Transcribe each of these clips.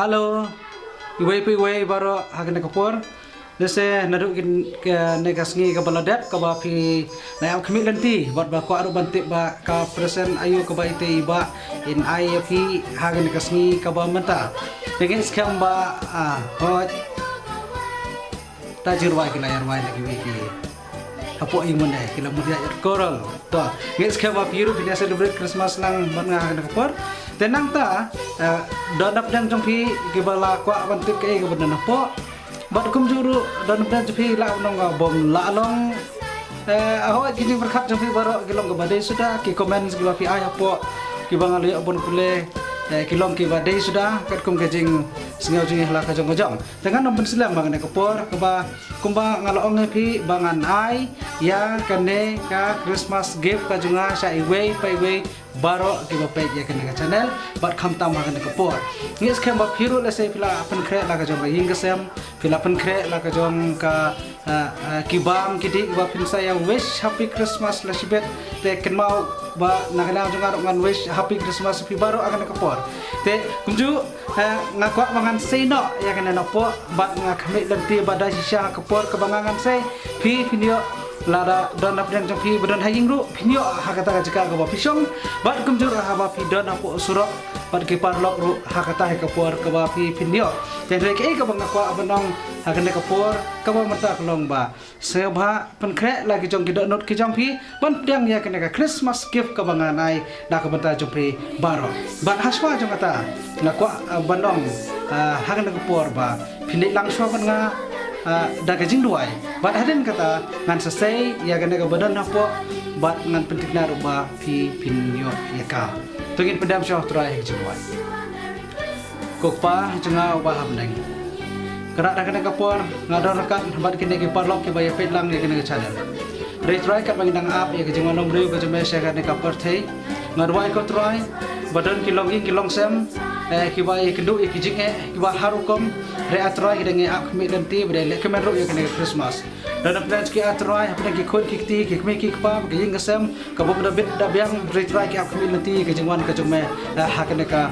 halo. Iway baro hagen kapur. Dese naduk ke negasngi ke baladat ke bapi na am kami lenti buat ba ko aru bantik ba ka present ayu ke ba ite ba in IFP hagen negasngi ke ba menta. Dengan skam ba hot tajir wa kila yar wa lagi wiki. Apo ing mun kila mudia korol. To, ngis skam ba piru kita celebrate Christmas lang ban hagen kapur. Tenang ta donap dan jongpi ke bala ko bantik ke ban po. Bat kum juru dan jumpi la nong bom la long awak gini berkat jumpi baru kilong ke badai sudah ki komen sebelah pi ayah po ki bang ali abon kule kilong ki badai sudah kat kum kejing sengau jing la ka jong dengan nombor selam bang ne kepor ke ba kumba ngalong pi bangan ai ya kane ka Christmas gift ka junga sa iway pai baro ki ba page ya kane ka channel bat kham tam bang ne kepor ngis kem ba phiru le se pila pen kre la ka jong ying ka sem pila pen kre la ka jong ka kibam kidi ba pin saya wish happy Christmas la sibet te ken mau ba nakala jong ngan wish happy Christmas pi baro akan kepor te kumju ngakwa mangan say no ya kane no po bat ngakami lenti badai sisya kepor kebangangan say pi pinyo lada don apdang jong pi badon haying ru pinyo hakata ka jika ka pisong bat kumjur ha ba pi don apo surok bat ki parlok ru hakata ka por ka ba pi pinyo ten rek ka bang ngakwa abanong hakane ka por ka ba mata klong ba sebha penkre lagi jong ki not ki jong pi ban dang ya kane ka Christmas gift ka banganai da ka banta jong pi baro bat haswa jong kata ngakwa abanong hakane ka por ba pindik langsung ban nga daga jing duai bat hadin kata ngan sesai ya gana ga badan hapo bat ngan penting na ruba pi pinyo ya ka tungin pedam syah trai jing duai kokpa jenga ubah hamdang kera daga na kapor ngador kat bat kini ki parlok ki baya petlang ya gana ga channel rei trai kat bagi nang ap ya jing manom riu ga jeme sya gana kapor thei ngadwai ko trai badan kilong sem ki baya kendu ki jing ki ba harukom re atrai ki dengi ak mi lenti bade le kemen ro ya kene Christmas dan plan ki atrai apne ki khon ki ti ki kme ki pa ki jing sem ka bo da bit da biang re trai ki ak mi lenti ki jingwan ka jome ha kene ka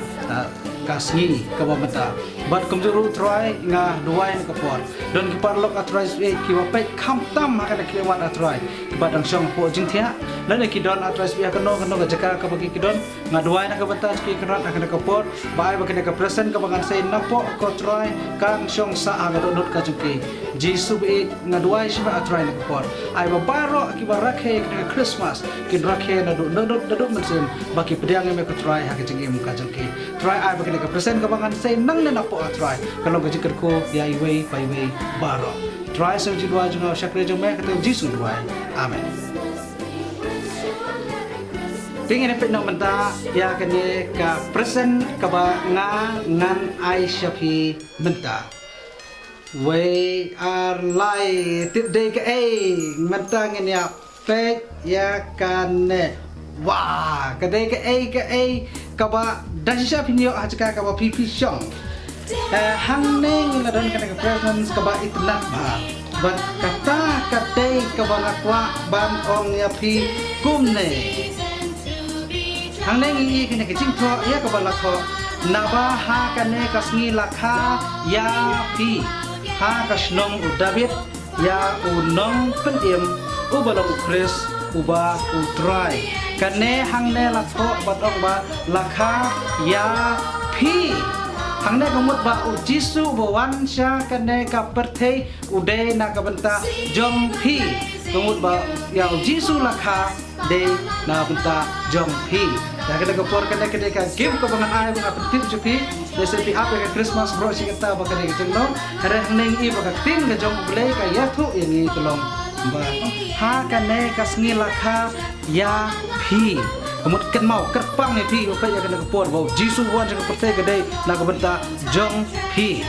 kasngi ka bo mata bat kumjuru trai nga duai ka por don ki parlok atrai ki wa pe kham tam ha kene ki wat atrai ki badang song po jing thia lan ki don atrai bi ka no ka jaka ka bagi ki don nga duai na ka bata ki krat ha kene ka por bai ba kene ka present ka bangan sai na po ko trai kang song sa aga dot ka jungki jisu be nga duai shiba atrai na ka por ai ba baro ki ba rakhe ki Christmas ki rakhe na do mensim baki pediang me ko trai ha ki jingi mu ka jungki trai ai ba kene ka present ka bangan sai nang na po atrai kalau ka jikar ko ya iway pai wei baro trai so jidwa junga shakre jong me ka jisu duai amen tingin epit nak menta ya kene ka present ka ba nga ngan ai shapi menta we are live today ka menta ngin ya pe ya kane wah kadai ka ka ba dasha pinyo hajka ka ba pipi shong hang neng la don kene ka present ka ba itnak ba ban kata kadai ka ba ngakwa ban ong ya pi kumne hang neng i kene ke jing tho ya ka bala tho naba ha kane kasngi lakha ya pi ha kasnong udabit ya unong pendim ubalong kris uba utrai kane hang ne lakho batong ba lakha ya pi hang ne kamut ba ujisu bawan sya kane ka perthei ude na ka benta jong pi kamut ba ya ujisu lakha de na benta jong pi ya kene ka por kene ka give ko bangan ay mga pentit jupi recipe ape ka Christmas bro sikata ba kene jengno hare neng i ba ka tin ga jong bulay ka yathu ini tulong ba ha kane kasngi lakha ya pi kamut ken mau kerpang ni pi pa ya kene ka por ba jisu wan ka pertai ka dei na ka benta jong pi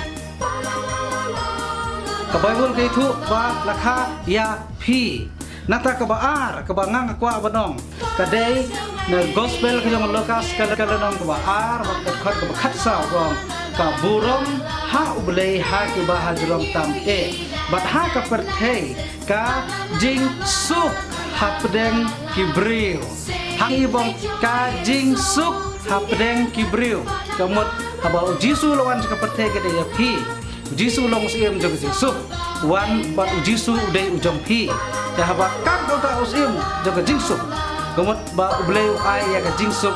ka bible ka itu ba lakha ya pi nata ka baar ka bangang kwa banong kadai na gospel ka jong lokas kala nong ka baar ba ka khat sa rong ka burong ha ublei ha ki ba hajrong tam bat ha ka perthei ka jing suk hapdeng kibriu hang ibong ka jing suk hapdeng kibriu kamut haba Jisu lawan jaka perthe gede ya phi Jisu long sim jong Jisu wan bat Jisu udai ujong phi ya haba kak dota usim jong Jisu gomot ba ubleu ai ya ka Jisu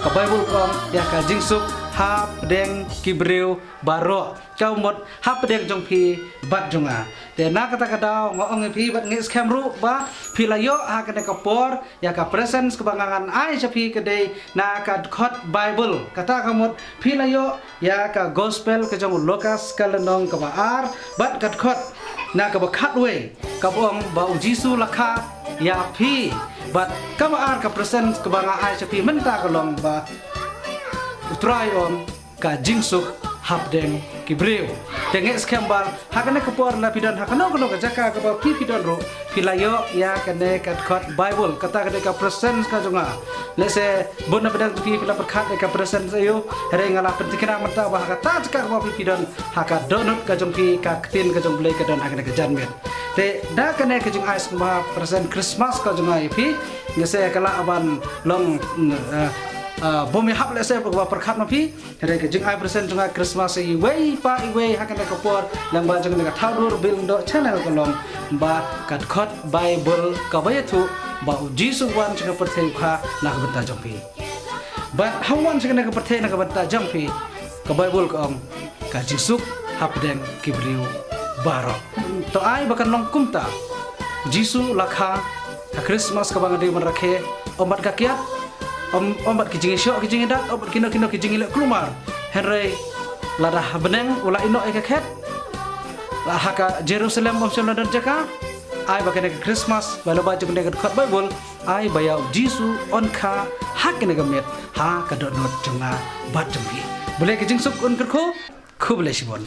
ka Bible kom ya ka Jisu ha pedeng kibreu baro kau mot ha pedeng jong phi bat jonga te na kata kadau ngong phi bat ngis kamru ba phi layo ha kene kapor ya ka presence kebangangan ai sapi kedai na ka khot Bible kata kamot phi layo ya ka gospel ke jong Lukas kalenong ka baar bat kat khot na ka bakhat we ka bong ba Jisu lakha ya phi bat ka baar ka presence kebangangan ai sapi menta kalong ba utrai om ka jingsuk hapdeng kibreu tenge skambal hakane kapor la pidon hakano kono ka jaka ka ba pidon ro pilayo ya kane kat khot Bible kata kane ka presence ka jonga lese bona pedang tu pila perkhat ka presence ayo re ngala pentikna mata ba kata jaka ka ba pidon haka donut ka jongki ka ktin ka jong blai ka don hakane ka janmet te da kane ka jong ais ma present Christmas ka jonga ipi lese kala aban long bomi hap lese ba perkhat ma pi re ke jing ai present junga Christmas i wei pa i wei hakane ka por lang ba jung ka thaudur bil do channel ko long ba kat khot Bible ka ba thu ba Jisu wan jung ka perthei kha na ka bata jong pi ba hawan jung ka perthei na ka bata jong pi ka Bible ko om ka Jisu hap deng kibriu baro to ai ba kan long kumta Jisu lakha ka Christmas ka bang de man rakhe omat ka kiat omat kijing syok kijing dak omat kino kijing ilek kelumar henry ladah beneng ula ino eket la haka Jerusalem option dan jaka ai bakane Christmas balo baju kene khot Bible ai bayau Jisu on kha hakene gamet ha kadot not jonga bat jongki boleh kijing suk on kerko khub lesibon